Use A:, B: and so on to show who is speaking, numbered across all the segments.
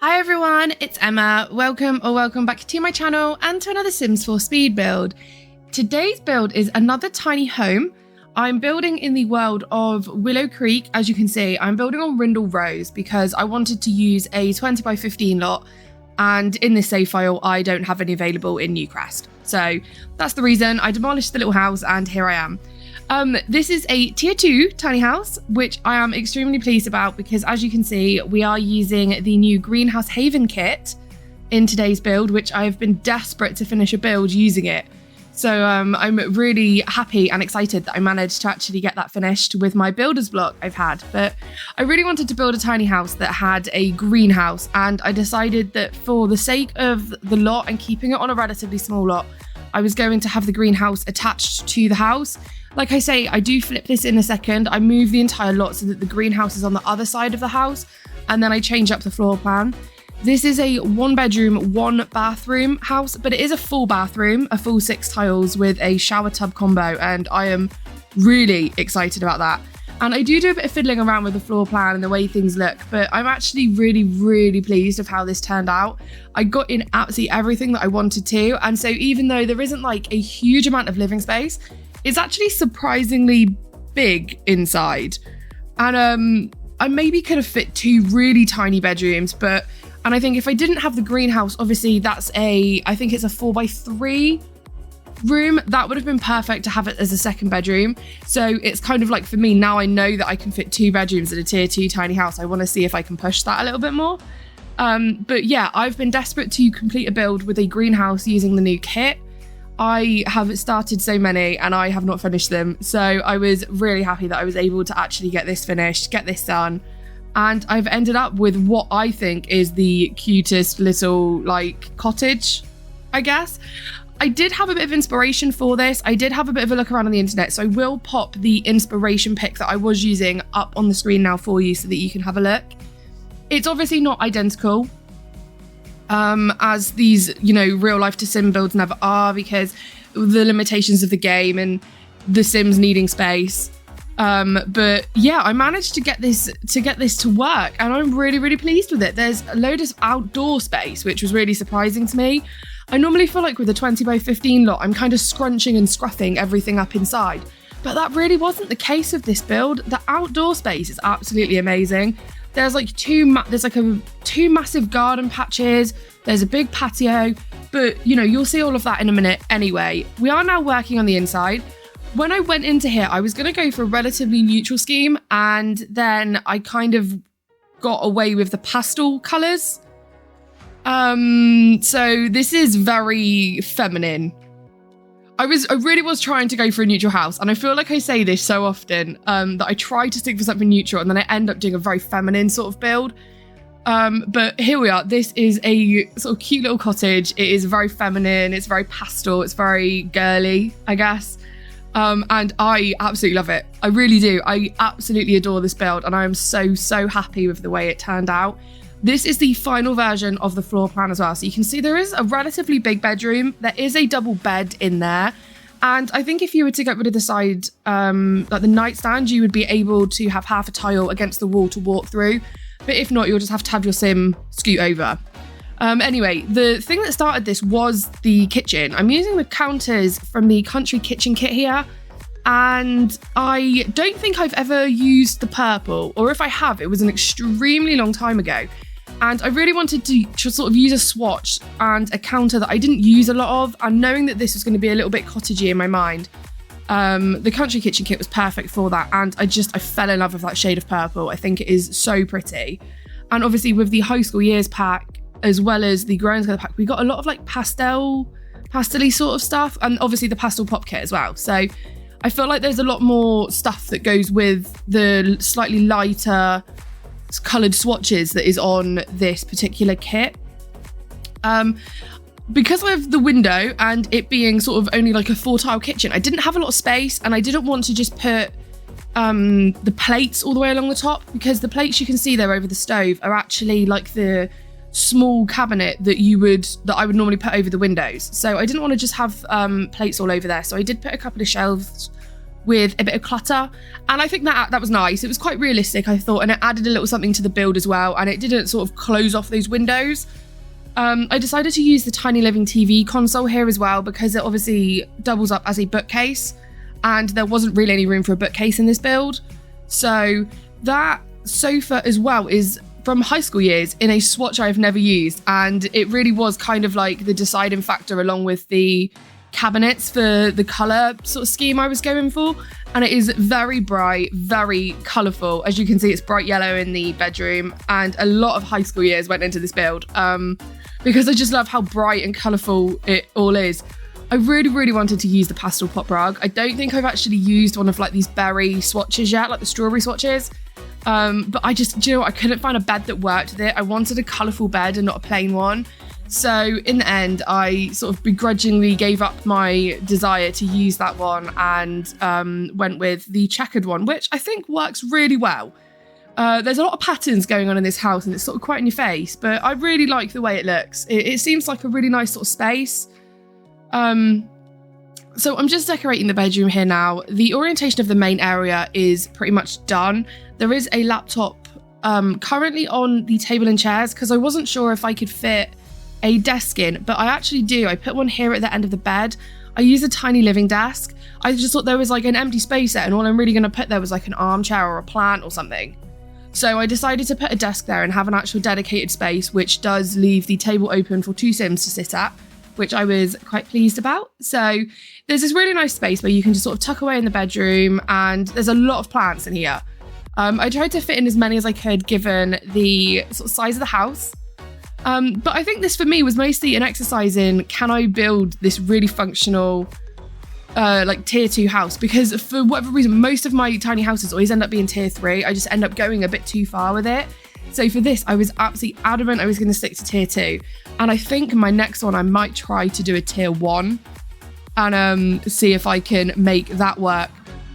A: Hi everyone, it's Emma. Welcome back to my channel and to another Sims 4 speed build. Today's build is another tiny home. I'm building in the world of Willow Creek. As you can see, I'm building on Rindle Rose because I wanted to use a 20 by 15 lot, and in this save file I don't have any available in Newcrest. So that's the reason I demolished the little house and here I am. This is a tier 2 tiny house, which I am extremely pleased about because as you can see, we are using the new Greenhouse Haven kit in today's build, which I have been desperate to finish a build using it. So I'm really happy and excited that I managed to actually get that finished with my builder's block I've had. But I really wanted to build a tiny house that had a greenhouse, and I decided that for the sake of the lot and keeping it on a relatively small lot, I was going to have the greenhouse attached to the house. Like I say, I do flip this in a second. I move the entire lot so that the greenhouse is on the other side of the house, and then I change up the floor plan. This is a 1 bedroom, 1 bathroom house, but it is a full bathroom, a full 6 tiles with a shower tub combo, and I am really excited about that. And I do a bit of fiddling around with the floor plan and the way things look, but I'm actually really pleased of how this turned out. I got in absolutely everything that I wanted to, and so even though there isn't like a huge amount of living space, it's actually surprisingly big inside. And I maybe could have fit 2 really tiny bedrooms, and I think if I didn't have the greenhouse, obviously I think it's a 4x3 room, that would have been perfect to have it as a second bedroom. So it's kind of like, for me, now I know that I can fit 2 bedrooms in a tier 2 tiny house. I want to see if I can push that a little bit more. But yeah, I've been desperate to complete a build with a greenhouse using the new kit. I have started so many and I have not finished them. So I was really happy that I was able to actually get this finished, get this done. And I've ended up with what I think is the cutest little like cottage, I guess. I did have a bit of inspiration for this. I did have a bit of a look around on the internet. So I will pop the inspiration pic that I was using up on the screen now for you so that you can have a look. It's obviously not identical. As these, real life to sim builds never are, because the limitations of the game and the Sims needing space. But yeah, I managed to get this to work, and I'm really pleased with it. There's a load of outdoor space, which was really surprising to me. I normally feel like with a 20 by 15 lot, I'm kind of scrunching and scruffing everything up inside, but that really wasn't the case of this build. The outdoor space is absolutely amazing. There's like two massive garden patches. There's a big patio, but you'll see all of that in a minute anyway. We are now working on the inside. When I went into here, I was going to go for a relatively neutral scheme, and then I kind of got away with the pastel colours. So this is very feminine. I really was trying to go for a neutral house, and I feel like I say this so often, that I try to stick for something neutral and then I end up doing a very feminine sort of build. But here we are. This is a sort of cute little cottage. It is very feminine. It's very pastel. It's very girly, I guess. And I absolutely love it. I really do. I absolutely adore this build, and I am so happy with the way it turned out. This is the final version of the floor plan as well. So you can see there is a relatively big bedroom. There is a double bed in there. And I think if you were to get rid of the side, like the nightstand, you would be able to have half a tile against the wall to walk through. But if not, you'll just have to have your sim scoot over. Anyway, the thing that started this was the kitchen. I'm using the counters from the Country Kitchen kit here. And I don't think I've ever used the purple, or if I have, it was an extremely long time ago. And I really wanted to sort of use a swatch and a counter that I didn't use a lot of, and knowing that this was going to be a little bit cottagey in my mind, the Country Kitchen kit was perfect for that, and I fell in love with that shade of purple. I think it is so pretty. And obviously with the High School Years pack, as well as the Growing Together pack, we got a lot of like pastel-y sort of stuff, and obviously the pastel pop kit as well. So I feel like there's a lot more stuff that goes with the slightly lighter coloured swatches that is on this particular kit. Because of the window and it being sort of only like a 4-tile kitchen, I didn't have a lot of space, and I didn't want to just put the plates all the way along the top, because the plates you can see there over the stove are actually like the small cabinet that I would normally put over the windows. So I didn't want to just have plates all over there. So I did put a couple of shelves with a bit of clutter. And I think that was nice. It was quite realistic, I thought, and it added a little something to the build as well. And it didn't sort of close off those windows. I decided to use the tiny living TV console here as well because it obviously doubles up as a bookcase, and there wasn't really any room for a bookcase in this build. So that sofa as well is from high school years in a swatch I've never used, and it really was kind of like the deciding factor along with the cabinets for the colour sort of scheme I was going for. And it is very bright, very colourful. As you can see, it's bright yellow in the bedroom, and a lot of high school years went into this build because I just love how bright and colourful it all is. I really wanted to use the pastel pop rug. I don't think I've actually used one of like these berry swatches yet, like the strawberry swatches. But I just, do you know what? I couldn't find a bed that worked with it. I wanted a colourful bed and not a plain one. So in the end, I sort of begrudgingly gave up my desire to use that one and went with the checkered one, which I think works really well. There's a lot of patterns going on in this house and it's sort of quite in your face, but I really like the way it looks. It seems like a really nice sort of space. So I'm just decorating the bedroom here now. The orientation of the main area is pretty much done. There is a laptop currently on the table and chairs because I wasn't sure if I could fit a desk in, but I actually do. I put one here at the end of the bed. I use a tiny living desk. I just thought there was like an empty space there and all I'm really going to put there was like an armchair or a plant or something. So I decided to put a desk there and have an actual dedicated space, which does leave the table open for two Sims to sit at, which I was quite pleased about. So there's this really nice space where you can just sort of tuck away in the bedroom, and there's a lot of plants in here. I tried to fit in as many as I could given the sort of size of the house. But I think this for me was mostly an exercise in, can I build this really functional like tier 2 house? Because for whatever reason, most of my tiny houses always end up being tier 3. I just end up going a bit too far with it. So for this, I was absolutely adamant I was going to stick to tier 2. And I think my next one, I might try to do a tier 1 and see if I can make that work.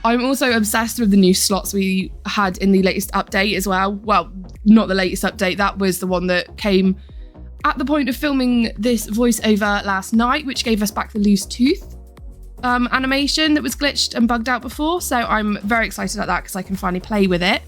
A: I'm also obsessed with the new slots we had in the latest update as well. Well, not the latest update. That was the one that came at the point of filming this voiceover last night, which gave us back the loose tooth animation that was glitched and bugged out before. So I'm very excited about that because I can finally play with it.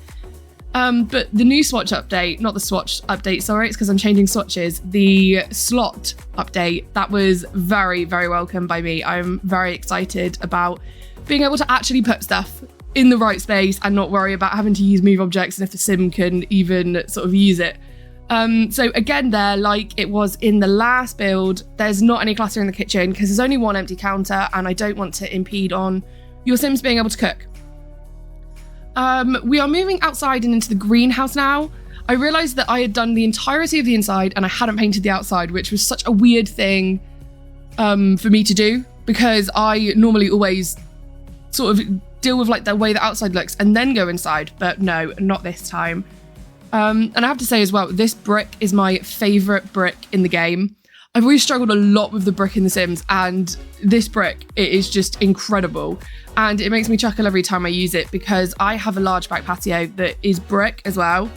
A: But the new swatch update, not the swatch update, sorry, it's because I'm changing swatches. The slot update, that was very welcome by me. I'm very excited about being able to actually put stuff in the right space and not worry about having to use move objects and if the sim can even sort of use it. So again there, like it was in the last build, there's not any clutter in the kitchen because there's only one empty counter and I don't want to impede on your sims being able to cook. We are moving outside and into the greenhouse now. I realised that I had done the entirety of the inside and I hadn't painted the outside, which was such a weird thing for me to do because I normally always sort of deal with like the way the outside looks and then go inside, but no, not this time. And I have to say as well, this brick is my favourite brick in the game. I've always struggled a lot with the brick in The Sims, and this brick, it is just incredible. And it makes me chuckle every time I use it because I have a large back patio that is brick as well.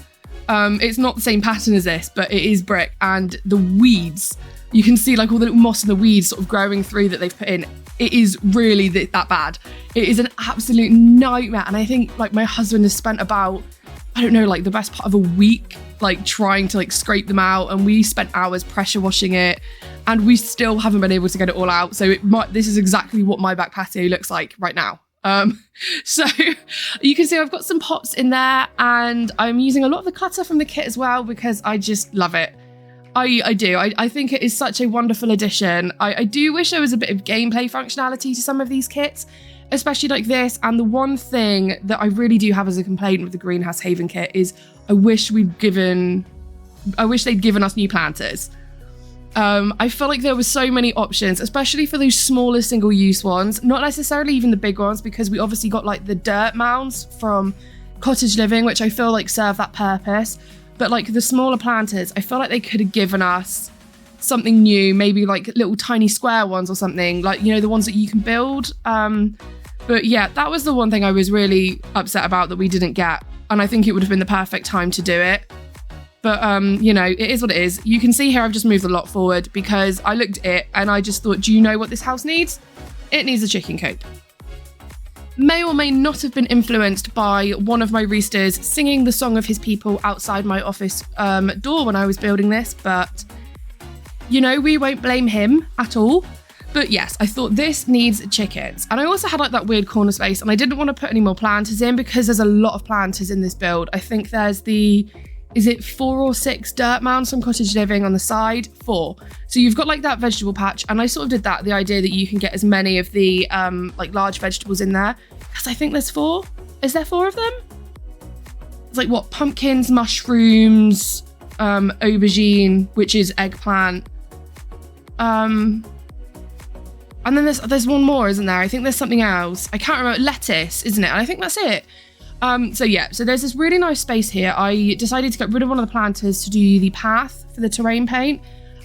A: It's not the same pattern as this, but it is brick, and the weeds, you can see like all the little moss and the weeds sort of growing through that they've put in. It is really that bad. It is an absolute nightmare. And I think like my husband has spent about, I don't know, like the best part of a week, like trying to like scrape them out. And we spent hours pressure washing it and we still haven't been able to get it all out. So this is exactly what my back patio looks like right now. So you can see I've got some pots in there and I'm using a lot of the clutter from the kit as well because I just love it. I do. I think it is such a wonderful addition. I do wish there was a bit of gameplay functionality to some of these kits, especially like this. And the one thing that I really do have as a complaint with the Greenhouse Haven kit is I wish they'd given us new planters. I feel like there were so many options, especially for those smaller single-use ones, not necessarily even the big ones, because we obviously got like the dirt mounds from Cottage Living, which I feel like serve that purpose. But like the smaller planters, I feel like they could have given us something new, maybe like little tiny square ones or something, like, you know, the ones that you can build. But yeah, that was the one thing I was really upset about that we didn't get. And I think it would have been the perfect time to do it. But, you know, it is what it is. You can see here I've just moved a lot forward because I looked at it and I just thought, do you know what this house needs? It needs a chicken coop. may or may not have been influenced by one of my roosters singing the song of his people outside my office door when I was building this, but you know, we won't blame him at all. But yes, I thought this needs chickens. And I also had like that weird corner space, and I didn't want to put any more planters in because there's a lot of planters in this build. I think there's is it 4 or 6 dirt mounds from Cottage Living on the side? 4. So you've got like that vegetable patch, and I sort of did that, the idea that you can get as many of the like large vegetables in there, because I think there's 4. Is there 4 of them? It's like what, pumpkins, mushrooms, aubergine, which is eggplant. And then there's one more, isn't there? I think there's something else. I can't remember. Lettuce, isn't it? And I think that's it. So there's this really nice space here. I decided to get rid of one of the planters to do the path for the terrain paint.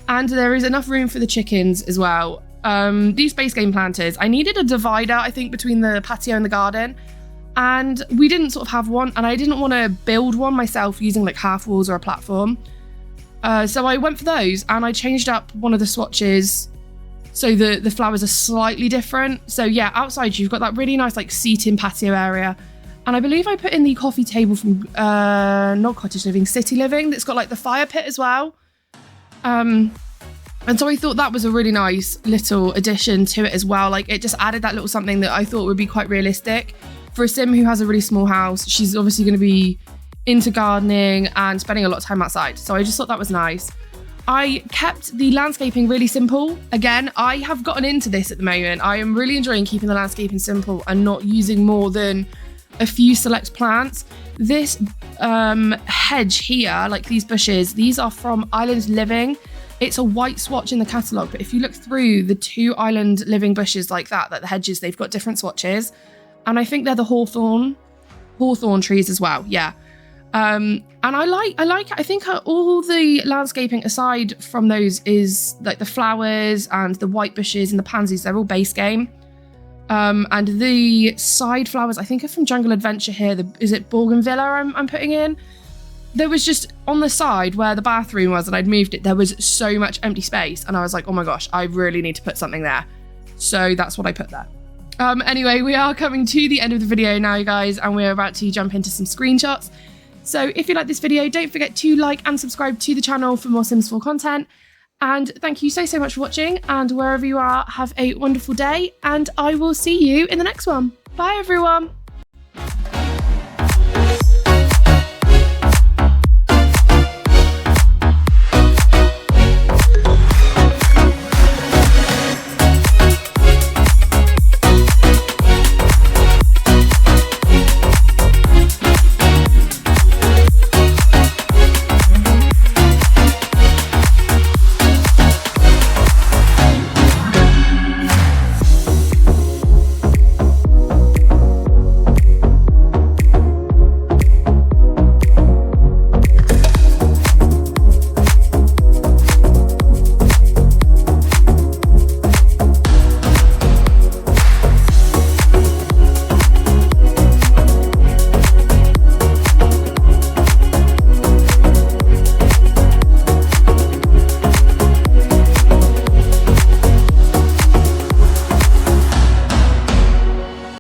A: And there is enough room for the chickens as well. These base game planters, I needed a divider, I think, between the patio and the garden. And we didn't sort of have one. And I didn't want to build one myself using like half walls or a platform. So I went for those, and I changed up one of the swatches so the flowers are slightly different. So yeah, outside you've got that really nice like seating patio area. And I believe I put in the coffee table from, not Cottage Living, City Living, that's got like the fire pit as well. And so I thought that was a really nice little addition to it as well. Like it just added that little something that I thought would be quite realistic. For a sim who has a really small house, she's obviously going to be into gardening and spending a lot of time outside. So I just thought that was nice. I kept the landscaping really simple. Again, I have gotten into this at the moment. I am really enjoying keeping the landscaping simple and not using more than a few select plants. This hedge here, like these bushes, these are from Island Living. It's a white swatch in the catalogue, but if you look through the 2 Island Living bushes like that the hedges, they've got different swatches. And I think they're the hawthorn trees as well, yeah. And I like it. I think all the landscaping aside from those is like the flowers and the white bushes and the pansies, they're all base game. And the side flowers, I think are from Jungle Adventure here. Is it Bougainvillea I'm putting in? There was just on the side where the bathroom was and I'd moved it, there was so much empty space. And I was like, oh my gosh, I really need to put something there. So that's what I put there. Anyway, we are coming to the end of the video now, you guys, and we're about to jump into some screenshots. So if you like this video, don't forget to like and subscribe to the channel for more Sims 4 content. And thank you so much for watching, and wherever you are, have a wonderful day, and I will see you in the next one. Bye everyone.